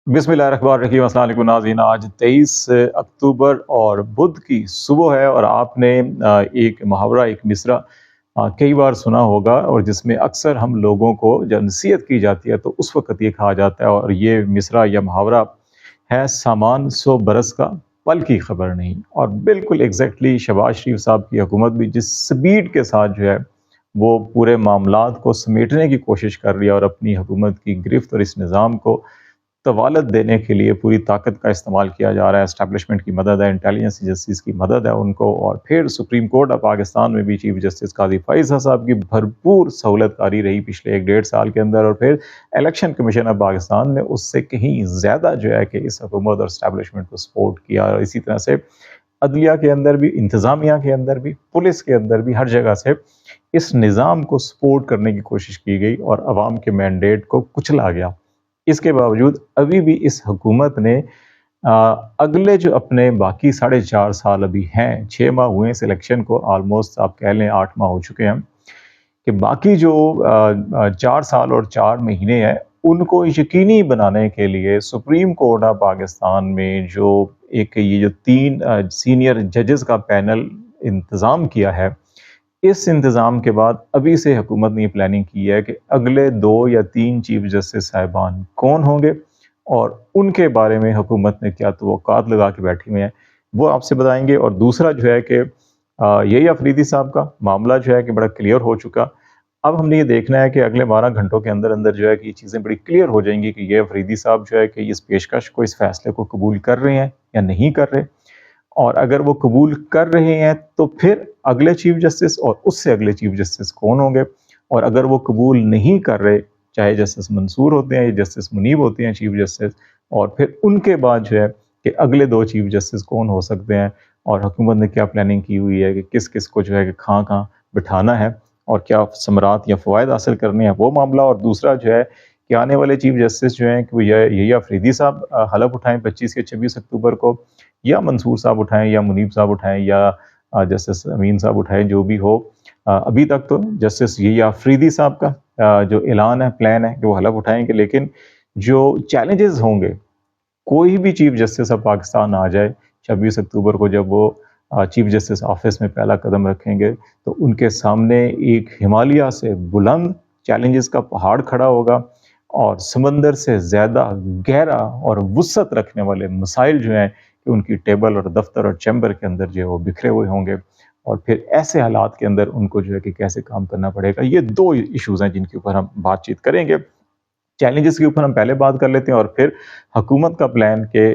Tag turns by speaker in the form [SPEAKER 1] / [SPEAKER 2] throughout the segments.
[SPEAKER 1] बिस्मिल्लाहिर्रहमानिर्रहीम। अस्सलाम वालेकुम नाज़रीन। आज 23 अक्टूबर और बुध की सुबह है और आपने एक मुहावरा, एक मिसरा कई बार सुना होगा और जिसमें अक्सर हम लोगों को जब नसीहत की जाती है तो उस वक़्त ये कहा जाता है और ये मिसरा या मुहावरा है, सामान 100 बरस का, पल की खबर नहीं। और बिल्कुल एग्ज़ैक्टली शहबाज शरीफ साहब की हुकूमत भी जिस स्पीड के साथ जो है वो पूरे मामलात को समेटने की कोशिश कर रही है और अपनी हुकूमत की गिरफ्त और इस निज़ाम को तवालत देने के लिए पूरी ताकत का इस्तेमाल किया जा रहा है। एस्टैब्लिशमेंट की मदद है, इंटेलिजेंस एजेंसीज़ की मदद है उनको, और फिर सुप्रीम कोर्ट ऑफ पाकिस्तान में भी चीफ जस्टिस काज़ी फ़ाइज़ साहब की भरपूर सहूलतकारी रही पिछले 1 डेढ़ साल के अंदर। और फिर इलेक्शन कमीशन ऑफ पाकिस्तान ने उससे कहीं ज़्यादा जो है कि इस हुकूमत और एस्टैब्लिशमेंट को सपोर्ट किया। और इसी तरह से अदलिया के अंदर भी, इंतज़ामिया के अंदर भी, पुलिस के अंदर भी, हर जगह से इस निज़ाम को सपोर्ट करने की कोशिश की गई और अवाम के मैंडेट को कुचला गया। इसके बावजूद अभी भी इस हुकूमत ने अगले जो अपने बाकी 4.5 साल अभी हैं, 6 माह हुए इस इलेक्शन को, ऑलमोस्ट आप कह लें 8 माह हो चुके हैं, कि बाकी जो 4 साल और 4 महीने हैं उनको यकीनी बनाने के लिए सुप्रीम कोर्ट ऑफ पाकिस्तान में जो ये जो 3 सीनियर जजेस का पैनल इंतज़ाम किया है, इस इंतज़ाम के बाद अभी से हुकूमत ने ये प्लानिंग की है कि अगले 2 या 3 चीफ जस्टिस साहिबान कौन होंगे और उनके बारे में हुकूमत ने क्या तवक्कात लगा के बैठी हुई हैं, वो आपसे बताएंगे। और दूसरा जो है कि यही अफरीदी साहब का मामला जो है कि बड़ा क्लियर हो चुका। अब हमने ये देखना है कि अगले 12 घंटों के अंदर अंदर जो है कि ये चीज़ें बड़ी क्लियर हो जाएंगी कि ये अफरीदी साहब जो है कि इस पेशकश को, इस फैसले को कबूल कर रहे हैं या नहीं कर रहे। और अगर वो कबूल कर रहे हैं तो फिर अगले चीफ जस्टिस और उससे अगले चीफ जस्टिस कौन होंगे। और अगर वो कबूल नहीं कर रहे, चाहे जस्टिस मंसूर होते हैं या जस्टिस मुनीब होते हैं चीफ जस्टिस, और फिर उनके बाद जो है कि अगले 2 चीफ जस्टिस कौन हो सकते हैं और हुकूमत ने क्या प्लानिंग की हुई है कि किस किस को जो है कि कहाँ बिठाना है और क्या समरात या फ़वायद हासिल करने हैं, वो मामला। और दूसरा जो है कि आने वाले चीफ जस्टिस जो हैं कि वो यही अफरीदी साहब हलफ उठाएं 25 या 26 अक्टूबर को, या मंसूर साहब उठाएं, या मुनीब साहब उठाएं, या जस्टिस अमीन साहब उठाएं, जो भी हो। अभी तक तो जस्टिस यही अफरीदी साहब का जो ऐलान है, प्लान है कि वो हलफ उठाएंगे। लेकिन जो चैलेंजेस होंगे, कोई भी चीफ जस्टिस ऑफ पाकिस्तान आ जाए 26 अक्टूबर को, जब वो चीफ जस्टिस ऑफिस में पहला कदम रखेंगे, तो उनके सामने एक हिमालय से बुलंद चैलेंजेस का पहाड़ खड़ा होगा और समंदर से ज़्यादा गहरा और वुसअत रखने वाले मसाइल जो हैं कि उनकी टेबल और दफ्तर और चैम्बर के अंदर जो है वो बिखरे हुए होंगे। और फिर ऐसे हालात के अंदर उनको जो है कि कैसे काम करना पड़ेगा। ये 2 इश्यूज़ हैं जिनके ऊपर हम बातचीत करेंगे। चैलेंजेस के ऊपर हम पहले बात कर लेते हैं और फिर हुकूमत का प्लान कि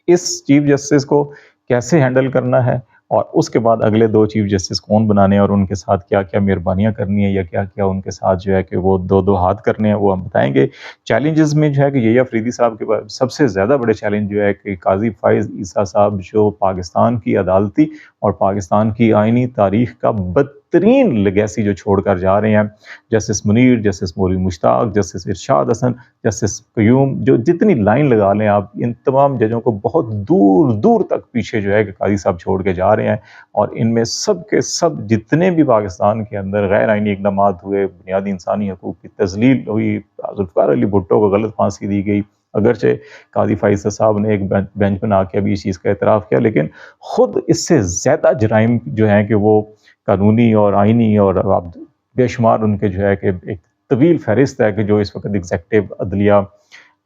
[SPEAKER 1] इस चीफ जस्टिस को कैसे हैंडल करना है और उसके बाद अगले 2 चीफ जस्टिस कौन बनाने हैं और उनके साथ क्या-क्या मेहरबानियाँ करनी है या क्या-क्या उनके साथ जो है कि वो 2-2 हाथ करने हैं, वो हम बताएँगे। चैलेंजेस में जो है कि यही अफरीदी साहब के बाद सबसे ज़्यादा बड़े चैलेंज जो है कि काज़ी फ़ाइज़ ईसा साहब, जो पाकिस्तान की अदालती और पाकिस्तान की आइनी तारीख़ का बदतरीन लेगेसी जो छोड़ कर जा रहे हैं, जस्टिस मुनीर, जस्टिस मौलवी मुश्ताक, जस्टिस इरशाद हसन, जस्टिस क़य्यूम, जो जितनी लाइन लगा लें आप, इन तमाम जजों को बहुत दूर दूर तक पीछे जो है कि काजी साहब छोड़ के जा रहे हैं। और इनमें सब के सब जितने भी पाकिस्तान के अंदर गैर आइनी इक़दामात हुए, बुनियादी इंसानी हकूक़ की तज़लील हुई, ज़ुल्फ़िकार अली भुट्टो को गलत फांसी दी गई, अगरचे काज़ी फ़ाइज़ साहब ने एक बेंच बना के अभी इस चीज़ का एतराफ़ किया, लेकिन ख़ुद इससे ज़्यादा जराइम जो हैं कि वो कानूनी और आइनी और बेशुमार उनके जो है कि एक तवील फ़हरिस्त है कि जो इस वक्त एग्जेक्टिव अदलिया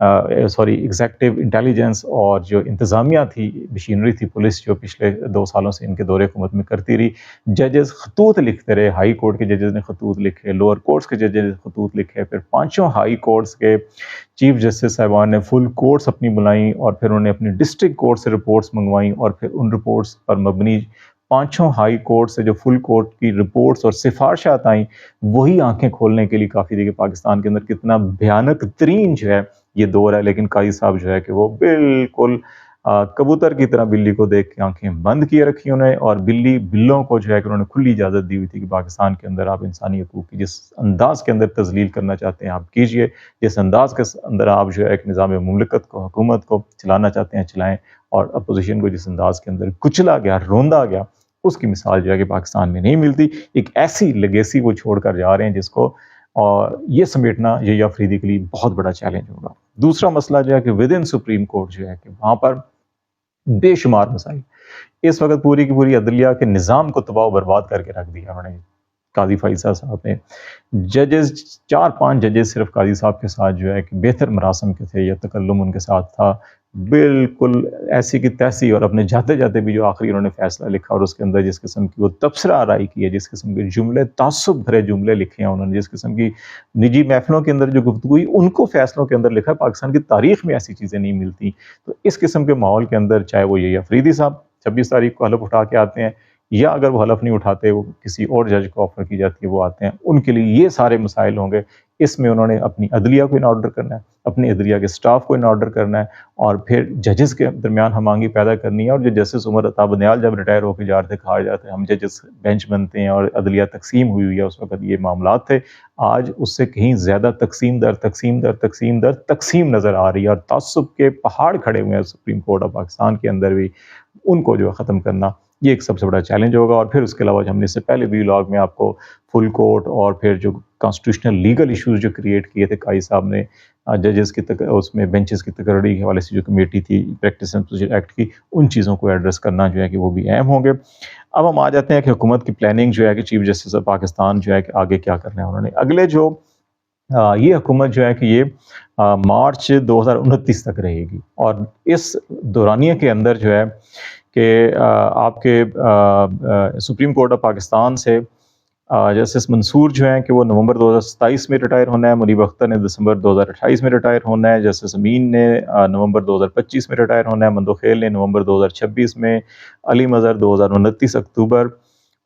[SPEAKER 1] एग्जेक्टिव इंटेलिजेंस और जो इंतज़ामिया थी, मशीनरी थी, पुलिस जो पिछले 2 सालों से इनके दौरे हुकूमत में करती रही। जजेस खतूत लिखते रहे, हाई कोर्ट के जजेस ने खतूत लिखे, लोअर कोर्ट्स के जजेस ने खतूत लिखे, फिर 5 हाई कोर्ट्स के चीफ जस्टिस साहिबान ने फुल कोर्ट्स अपनी बुलाई और फिर उन्होंने अपनी डिस्ट्रिक्ट कोर्ट से रिपोर्ट्स मंगवाई और फिर उन रिपोर्ट्स पर मबनी 5 हाई कोर्ट से जो फुल कोर्ट की रिपोर्ट्स और सिफारशात आई, वही आंखें खोलने के लिए काफ़ी थी कि पाकिस्तान के अंदर कितना भयानक तरीन जो है ये दौर है। लेकिन काजी साहब जो है कि वो बिल्कुल कबूतर की तरह बिल्ली को देख के आंखें बंद किए रखी उन्हें, और बिल्लों को जो है कि उन्होंने खुली इजाज़त दी हुई थी कि पाकिस्तान के अंदर आप इंसानी हकूक़ की जिस अंदाज़ के अंदर तज़लील करना चाहते हैं आप कीजिए, जिस अंदाज़ के अंदर आप जो है कि निज़ाम मुमलिकत को, हुकूमत को चलाना चाहते हैं चलाएँ, और अपोजिशन को जिस अंदाज़ के अंदर कुचला गया, रोंदा गया, उसकी मिसाल जो है कि पाकिस्तान में नहीं मिलती। एक ऐसी लेगेसी वो छोड़ कर जा रहे हैं जिसको, और ये समेटना यही अफरीदी के लिए बहुत बड़ा चैलेंज होगा। दूसरा मसला जो है कि विद इन सुप्रीम कोर्ट जो है कि वहाँ पर बेशुमार मसाइल, इस वक़्त पूरी की पूरी अदलिया के निज़ाम को तबाह व बर्बाद करके रख दिया उन्होंने। काज़ी फ़ैज़ल साहब ने जजेस 4-5 जजेस सिर्फ़ काज़ी साहब के साथ जो है कि बेहतर मरासम के थे या तकल्लुम उनके साथ था। बिल्कुल ऐसी की तैसी, और अपने जाते-जाते भी जो आखिरी उन्होंने फ़ैसला लिखा और उसके अंदर जिस किस्म की वो तबसरा आराई की है, जिस किस्म के जुमले ताज्जुब भरे जुमले लिखे हैं उन्होंने, जिस किस्म की निजी महफ़िलों के अंदर जो गुफ्तगू हुई, उनको फ़ैसलों के अंदर लिखा है। पाकिस्तान की तारीख़ में ऐसी चीज़ें नहीं मिलती। तो इस किस्म के माहौल के अंदर चाहे वो ये अफरीदी साहब 26 तारीख को हलफ उठा के आते हैं, या अगर वो हलफ नहीं उठाते, वो किसी और जज को ऑफ़र की जाती है, वो आते हैं, उनके लिए ये सारे मसाइल होंगे। इसमें उन्होंने अपनी अदलिया को इन ऑर्डर करना है, अपनी अदलिया के स्टाफ को इन ऑर्डर करना है, और फिर जजेस के दरमियान हमांगी पैदा करनी है। और जो जस्टिस उमर अता बंदियाल जब रिटायर होकर जा रहे थे, कहा जाता है हम जजेस बेंच बनते हैं और अदलिया तकसीम हुई हुई है, उस वक़्त ये मामलात थे। आज उससे कहीं ज़्यादा तकसीम दर तकसीम दर तकसीम दर तकसीम नज़र आ रही है, और तासुब के पहाड़ खड़े हुए हैं सुप्रीम कोर्ट ऑफ पाकिस्तान के अंदर भी। उनको जो है ख़त्म करना, ये एक सबसे बड़ा चैलेंज होगा। और फिर उसके अलावा हमने इससे पहले भी व्लॉग में आपको फुल कोर्ट और फिर जो कॉन्स्टिट्यूशनल लीगल इश्यूज जो क्रिएट किए थे काई साहब ने, जजेस की उसमें बेंचेस की तकर्री के हवाले से जो कमेटी थी प्रैक्टिस एंड प्रोसीजर एक्ट की, उन चीज़ों को एड्रेस करना जो है कि वो भी अहम होंगे। अब हम आ जाते हैं कि हुकूमत की प्लानिंग जो है कि चीफ जस्टिस ऑफ पाकिस्तान जो है कि आगे क्या करना है उन्होंने। अगले जो ये हुकूमत जो है कि ये मार्च 2029 तक रहेगी, और इस दौरानिए के अंदर जो है कि आपके सुप्रीम कोर्ट ऑफ पाकिस्तान से जस्टिस मंसूर जो हैं कि वो नवंबर 2027 में रिटायर होना है, मुनीब अख्तर ने दिसंबर 2028 में रिटायर होना है, जस्टिस अमीन ने नवंबर 2025 में रिटायर होना है, मंदोखेल ने नवंबर 2026 में, अली मज़हर 2029 अक्टूबर,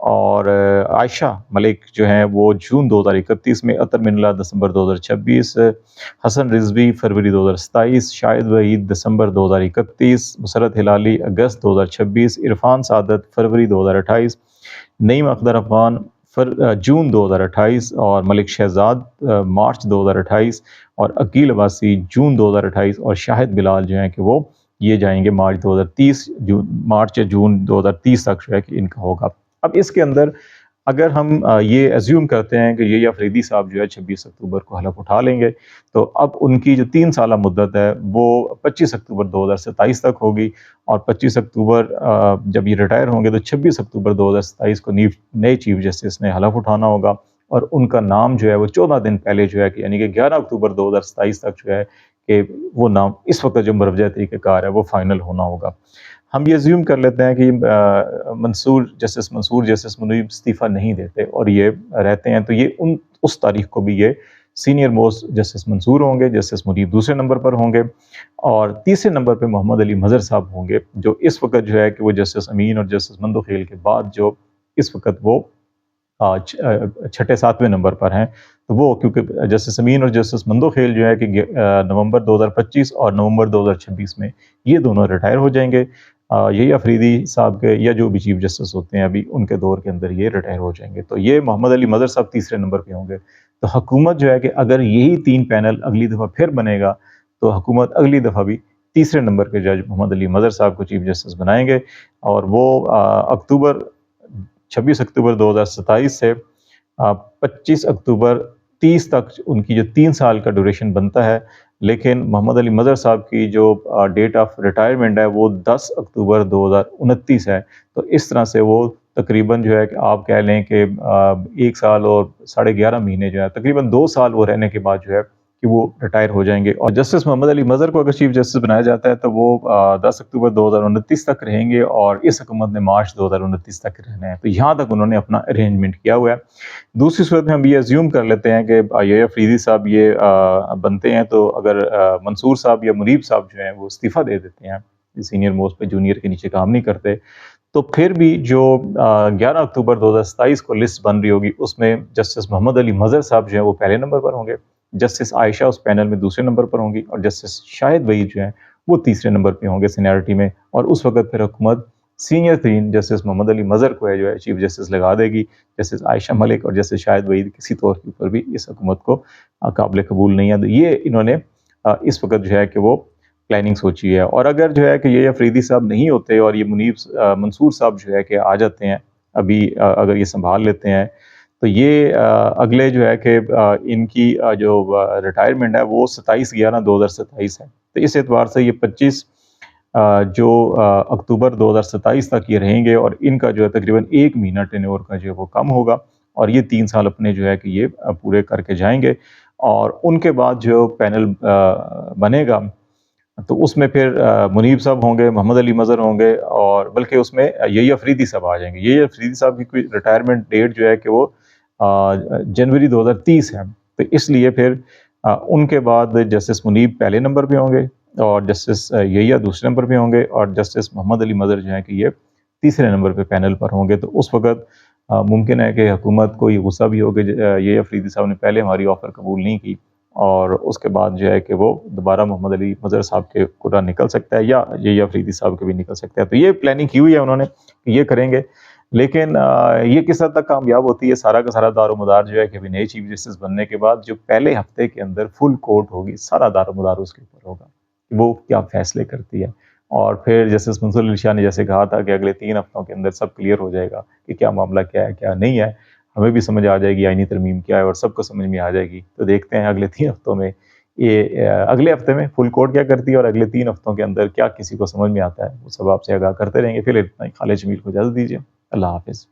[SPEAKER 1] और आयशा मलिक जो हैं वो जून 2031 में, अतर मिनला दिसंबर 2026, हसन रिजवी फरवरी 2027, शाहिद वहीद दिसंबर 2031, मुसरत हिलाली अगस्त 2026, इरफान सादत फरवरी 2028, नईम अख्तर अफगान जून 2028, और मलिक शहजाद मार्च 2028, और अकील अब्बासी जून 2028, और शाहिद बिलाल जो हैं कि वो ये जाएंगे मार्च 2030, मार्च या जून 2030 तक जो है कि इनका होगा। अब इसके अंदर अगर हम ये एज्यूम करते हैं कि ये अफरीदी साहब जो है 26 अक्टूबर को हलफ उठा लेंगे, तो अब उनकी जो 3 साला मुद्दत है वो 25 अक्टूबर 2027 तक होगी, और 25 अक्टूबर जब ये रिटायर होंगे तो 26 अक्टूबर 2027 को नए चीफ जस्टिस ने हलफ उठाना होगा, और उनका नाम जो है वो 14 दिन पहले जो है कि यानी कि 11 अक्टूबर 2027 तक जो है कि वो नाम इस वक्त जो मरवजा तरीक़ेकार है वो फाइनल होना होगा। हम ये अज्यूम कर लेते हैं कि जस्टिस मुनीब इस्तीफ़ा नहीं देते और ये रहते हैं, तो ये उस तारीख को भी ये सीनियर मोस्ट जस्टिस मंसूर होंगे, जस्टिस मुनीब दूसरे नंबर पर होंगे, और तीसरे नंबर पे मोहम्मद अली मज़हर साहब होंगे, जो इस वक्त जो है कि वो जस्टिस अमीन और जस्टिस मंदोखेल के बाद जो इस वक्त वो छठे सातवें नंबर पर हैं। तो वो क्योंकि जस्टिस अमीन और जस्टिस मंदोखेल जो है कि नवंबर 2025 और नवंबर 2026 में ये दोनों रिटायर हो जाएंगे। यही अफरीदी साहब के या जो भी चीफ जस्टिस होते हैं अभी उनके दौर के अंदर ये रिटायर हो जाएंगे, तो ये मोहम्मद अली मज़हर साहब तीसरे नंबर पे होंगे। तो हुकूमत जो है कि अगर यही 3 पैनल अगली दफ़ा फिर बनेगा, तो हुकूमत अगली दफ़ा भी तीसरे नंबर के जज मोहम्मद अली मज़हर साहब को चीफ जस्टिस बनाएंगे, और वो 26 अक्टूबर 2027 से 25 अक्टूबर 30 तक उनकी जो 3 साल का ड्यूरेशन बनता है। लेकिन मोहम्मद अली मज़हर साहब की जो डेट ऑफ रिटायरमेंट है वो 10 अक्टूबर 2029 है। तो इस तरह से वो तकरीबन जो है कि आप कह लें कि 1 साल और 11.5 महीने जो है, तकरीबन 2 साल वो रहने के बाद जो है कि वो रिटायर हो जाएंगे। और जस्टिस मोहम्मद अली मज़हर को अगर चीफ जस्टिस बनाया जाता है तो वो 10 अक्टूबर 2029 तक रहेंगे, और इस हुकूमत ने मार्च 2029 तक रहना है। तो यहाँ तक उन्होंने अपना अरेंजमेंट किया हुआ है। दूसरी सूरत में हम ये अज्यूम कर लेते हैं कि ये अफरीदी साहब ये बनते हैं, तो अगर मंसूर साहब या मुनीब साहब जो हैं वो इस्तीफ़ा दे देते हैं, सीनियर मोस्ट पे जूनियर के नीचे काम नहीं करते, तो फिर भी जो 11 अक्टूबर 2027 को लिस्ट बन रही होगी उसमें जस्टिस मोहम्मद अली मज़हर साहब जो हैं वो पहले नंबर पर होंगे, जस्टिस आयशा उस पैनल में दूसरे नंबर पर होंगी, और जस्टिस शाहिद वहीद जो हैं वो तीसरे नंबर पे होंगे सीनियरिटी में। और उस वक्त फिर हुकूमत सीनियर तरीन जस्टिस मोहम्मद अली मज़हर को है जो है चीफ जस्टिस लगा देगी। जस्टिस आयशा मलिक और जस्टिस शाहिद वहीद किसी तौर के ऊपर भी इस हुकूमत को काबिल कबूल नहीं है। तो ये इन्होंने इस वक्त जो है कि वो प्लानिंग सोची है। और अगर जो है कि ये अफरीदी साहब नहीं होते और ये मुनीब मंसूर साहब जो है कि आ जाते हैं अभी, अगर ये संभाल लेते हैं, تو یہ اگلے جو ہے کہ ان کی جو ریٹائرمنٹ ہے وہ 27/11/2027 ہے۔ تو اس اعتبار سے یہ 25 جو اکتوبر 2027 تک یہ رہیں گے، اور ان کا جو ہے تقریباً 1 مہینہ ٹینیور کا جو ہے وہ کم ہوگا، اور یہ 3 سال اپنے جو ہے کہ یہ پورے کر کے جائیں گے۔ اور ان کے بعد جو پینل بنے گا تو اس میں پھر منیب صاحب ہوں گے، محمد علی مظہر ہوں گے، اور بلکہ اس میں یحییٰ افریدی صاحب آ جائیں گے۔ یحییٰ افریدی صاحب کی کوئی ریٹائرمنٹ ڈیٹ جو ہے کہ وہ جنوری 2030 ہے۔ تو اس لیے پھر ان کے بعد جسٹس منیب پہلے نمبر پہ ہوں گے، اور جسٹس یحییٰ دوسرے نمبر پہ ہوں گے، اور جسٹس محمد علی مظہر جو ہیں کہ یہ تیسرے نمبر پہ پینل پر ہوں گے۔ تو اس وقت ممکن ہے کہ حکومت کو یہ غصہ بھی ہو کہ یحییٰ افریدی صاحب نے پہلے ہماری آفر قبول نہیں کی، اور اس کے بعد جو ہے کہ وہ دوبارہ محمد علی مظہر صاحب کے کوٹا نکل سکتا ہے، یا یحییٰ افریدی صاحب کے بھی نکل سکتا ہے۔ تو یہ پلاننگ کی ہوئی ہے انہوں نے کہ یہ کریں گے، لیکن یہ کس حد تک کامیاب ہوتی ہے، سارا کا سارا دار و مدار جو ہے کہ نئے چیف جسٹس بننے کے بعد جو پہلے ہفتے کے اندر فل کورٹ ہوگی، سارا دار و مدار اس کے اوپر ہوگا، وہ کیا فیصلے کرتی ہے۔ اور پھر جسٹس منصور علی شاہ نے جیسے کہا تھا کہ اگلے 3 ہفتوں کے اندر سب کلیئر ہو جائے گا کہ کیا معاملہ کیا ہے کیا نہیں ہے، ہمیں بھی سمجھ آ جائے گی آئینی ترمیم کیا ہے، اور سب کو سمجھ میں آ جائے گی۔ تو دیکھتے ہیں اگلے 3 ہفتوں میں یہ اگلے ہفتے میں فل کورٹ کیا کرتی ہے، اور اگلے 3 ہفتوں کے اندر کیا کسی کو سمجھ میں آتا ہے، وہ سب آپ سے آگاہ کرتے رہیں گے۔ پھر اتنا ہی، خالد جمیل کو اجازت دیجیے، اللہ حافظ۔